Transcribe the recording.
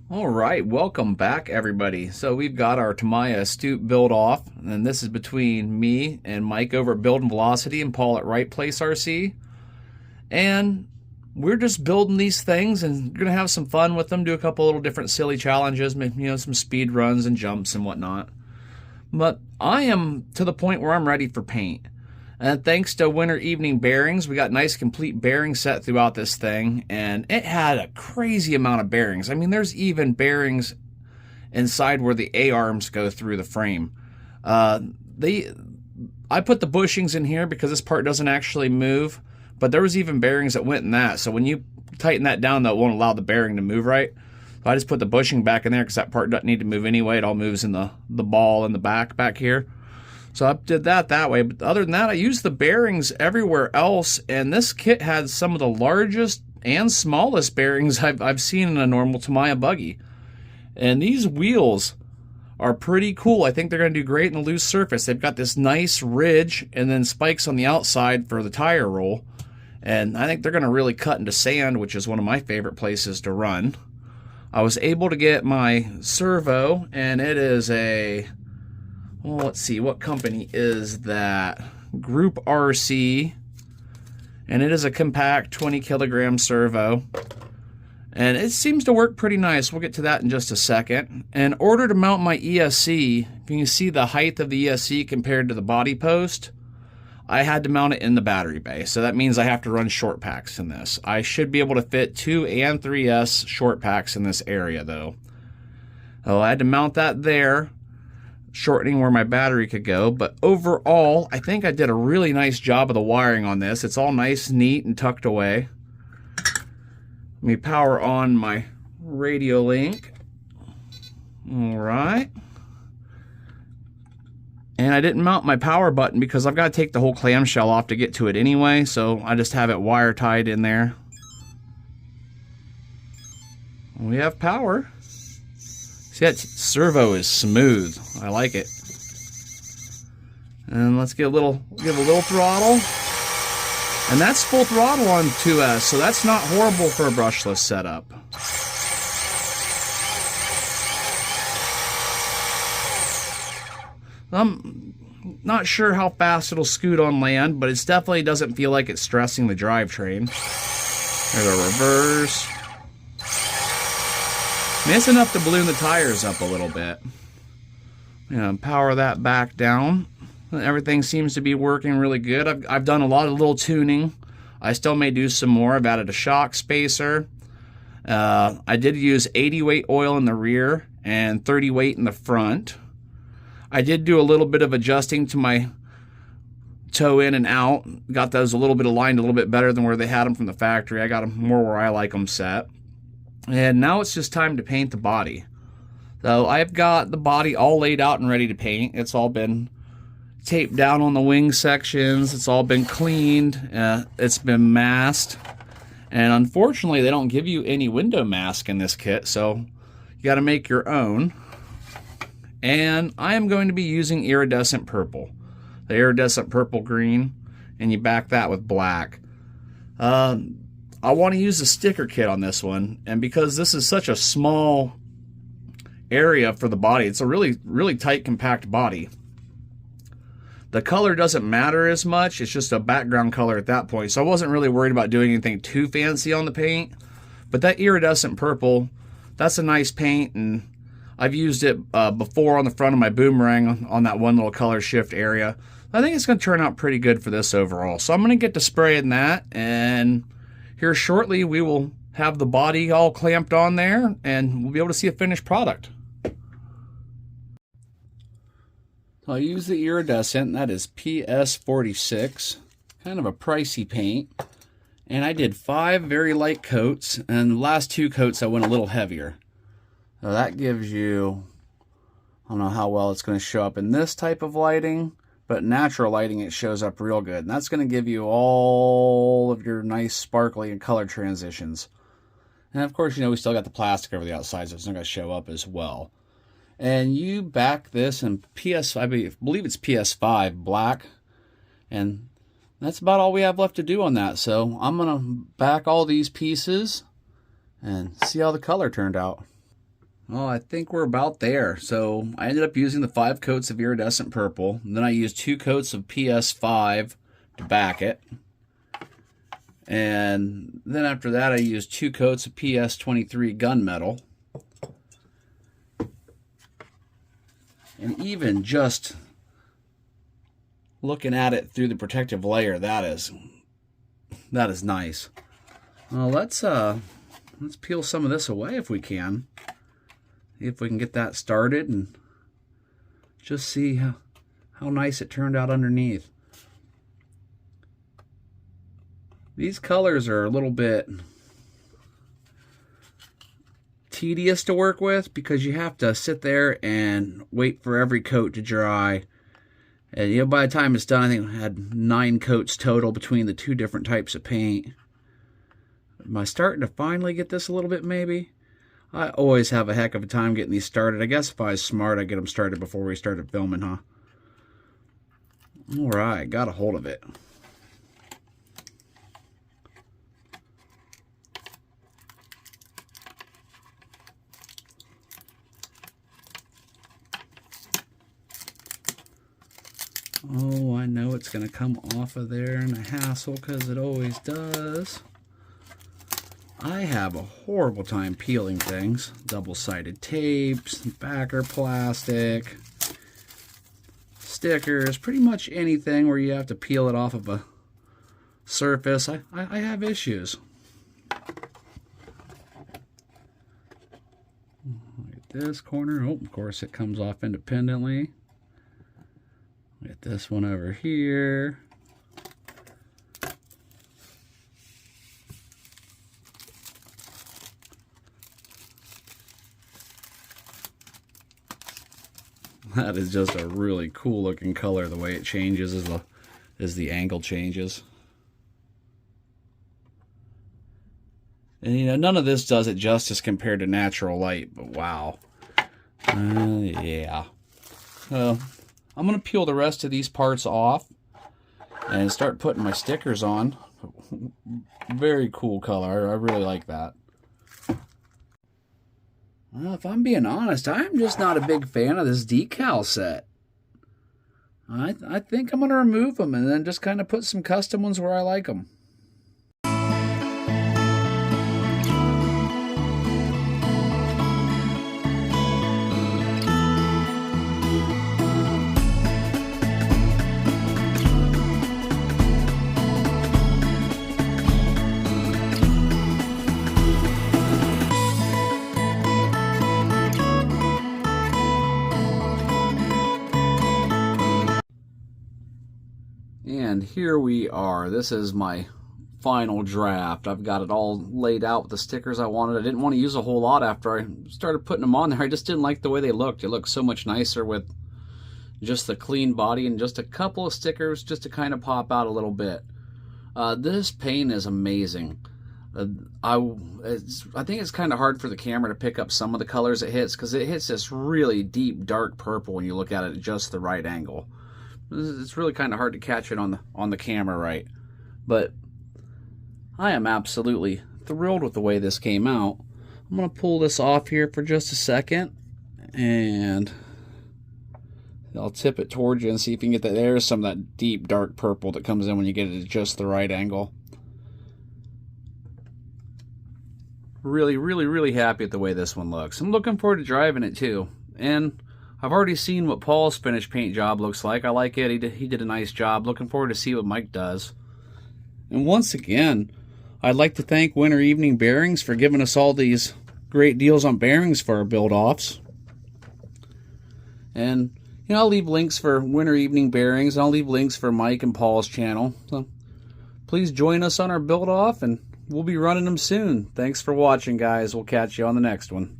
All right, welcome back everybody. So we've got our Tamiya Astute build off, and this is between me and Mike over at Build and Velocity and Paul at Right Place RC. And we're just building these things and gonna have some fun with them, do a couple little different silly challenges, some speed runs and jumps and whatnot. But I am to the point where I'm ready for paint. And thanks to Winter Evening Bearings, we got nice complete bearing set throughout this thing, and it had a crazy amount of bearings. I mean, there's even bearings inside where the A-arms go through the frame. I put the bushings in here because this part doesn't actually move, but there was even bearings that went in that. So when you tighten that down, that won't allow the bearing to move right. So I just put the bushing back in there because that part doesn't need to move anyway. It all moves in the ball in the back here. So I did that way, but other than that, I used the bearings everywhere else, and this kit had some of the largest and smallest bearings I've seen in a normal Tamiya buggy. And these wheels are pretty cool. I think they're going to do great in the loose surface. They've got this nice ridge and then spikes on the outside for the tire roll, and I think they're going to really cut into sand, which is one of my favorite places to run. I was able to get my servo, and it is a... well, let's see, what company is that? Group RC, and it is a compact 20 kilogram servo, and it seems to work pretty nice. We'll get to that in just a second. In order to mount my ESC, if you can see the height of the ESC compared to the body post, I had to mount it in the battery bay, so that means I have to run short packs in this. I should be able to fit 2 and 3S short packs in this area though. Oh, I had to mount that there, shortening where my battery could go, but overall I think I did a really nice job of the wiring on this. It's all nice, neat, and tucked away. Let me power on my radio link. All right, and I didn't mount my power button because I've got to take the whole clamshell off to get to it anyway, so I just have it wire tied in there. We have power. See, that servo is smooth. I like it. And let's give a little throttle. And that's full throttle on 2S, so that's not horrible for a brushless setup. I'm not sure how fast it'll scoot on land, but it definitely doesn't feel like it's stressing the drivetrain. There's a reverse. I mean, it's enough to balloon the tires up a little bit. Power that back down. Everything seems to be working really good. I've done a lot of little tuning. I still may do some more. I've added a shock spacer. I did use 80 weight oil in the rear and 30 weight in the front. I did do a little bit of adjusting to my toe in and out. Got those a little bit aligned a little bit better than where they had them from the factory. I got them more where I like them set. And now it's just time to paint the body. So I've got the body all laid out and ready to paint. It's all been taped down on the wing sections. It's all been cleaned. It's been masked. And unfortunately, they don't give you any window mask in this kit, so you got to make your own. And I am going to be using iridescent purple. The iridescent purple green, and you back that with black. I want to use a sticker kit on this one, and because this is such a small area for the body, it's a really tight, compact body. The color doesn't matter as much. It's just a background color at that point, so I wasn't really worried about doing anything too fancy on the paint. But that iridescent purple, that's a nice paint, and I've used it before on the front of my boomerang on that one little color shift area. I think it's going to turn out pretty good for this overall. So I'm going to get to spraying that, and here shortly we will have the body all clamped on there, and we'll be able to see a finished product. I'll use the iridescent. That is PS46, kind of a pricey paint. And I did 5 very light coats, and the last 2 coats I went a little heavier. So that gives you, I don't know how well it's going to show up in this type of lighting, but natural lighting it shows up real good. And that's going to give you all of your nice sparkly and color transitions. And of course, we still got the plastic over the outside, so it's not going to show up as well. And you back this in I believe it's PS5 black, and that's about all we have left to do on that. So I'm going to back all these pieces and see how the color turned out. Well, I think we're about there. So I ended up using the 5 coats of iridescent purple. And then I used 2 coats of PS5 to back it. And then after that, I used 2 coats of PS23 gunmetal. And even just looking at it through the protective layer, that is nice. Well, let's peel some of this away if we can. See if we can get that started and just see how nice it turned out underneath. These colors are a little bit tedious to work with because you have to sit there and wait for every coat to dry. And by the time it's done, I think I had 9 coats total between the 2 different types of paint. Am I starting to finally get this a little bit maybe? I always have a heck of a time getting these started. I guess if I was smart, I'd get them started before we started filming, huh? Alright, got a hold of it. Oh, I know it's going to come off of there in a hassle because it always does. I have a horrible time peeling things. Double-sided tapes, backer plastic, stickers, pretty much anything where you have to peel it off of a surface. I have issues. Look at this corner. Oh, of course it comes off independently. Get this one over here. That is just a really cool looking color, the way it changes as the angle changes. And none of this does it justice compared to natural light, but wow. Yeah. Well, I'm going to peel the rest of these parts off and start putting my stickers on. Very cool color. I really like that. Well, if I'm being honest, I'm just not a big fan of this decal set. I think I'm going to remove them and then just kind of put some custom ones where I like them. And here we are. This is my final draft. I've got it all laid out with the stickers I wanted. I didn't want to use a whole lot after I started putting them on there. I just didn't like the way they looked. It looked so much nicer with just the clean body and just a couple of stickers just to kind of pop out a little bit. This paint is amazing. I think it's kind of hard for the camera to pick up some of the colors it hits because it hits this really deep dark purple when you look at it at just the right angle. It's really kind of hard to catch it on the camera right. But I am absolutely thrilled with the way this came out. I'm going to pull this off here for just a second and I'll tip it towards you and see if you can get that. There's some of that deep dark purple that comes in when you get it at just the right angle. Really, really, really happy with the way this one looks. I'm looking forward to driving it too. And I've already seen what Paul's finished paint job looks like. I like it. He did a nice job. Looking forward to see what Mike does. And once again, I'd like to thank Winter Evening Bearings for giving us all these great deals on bearings for our build-offs. And I'll leave links for Winter Evening Bearings, and I'll leave links for Mike and Paul's channel. So please join us on our build-off, and we'll be running them soon. Thanks for watching, guys. We'll catch you on the next one.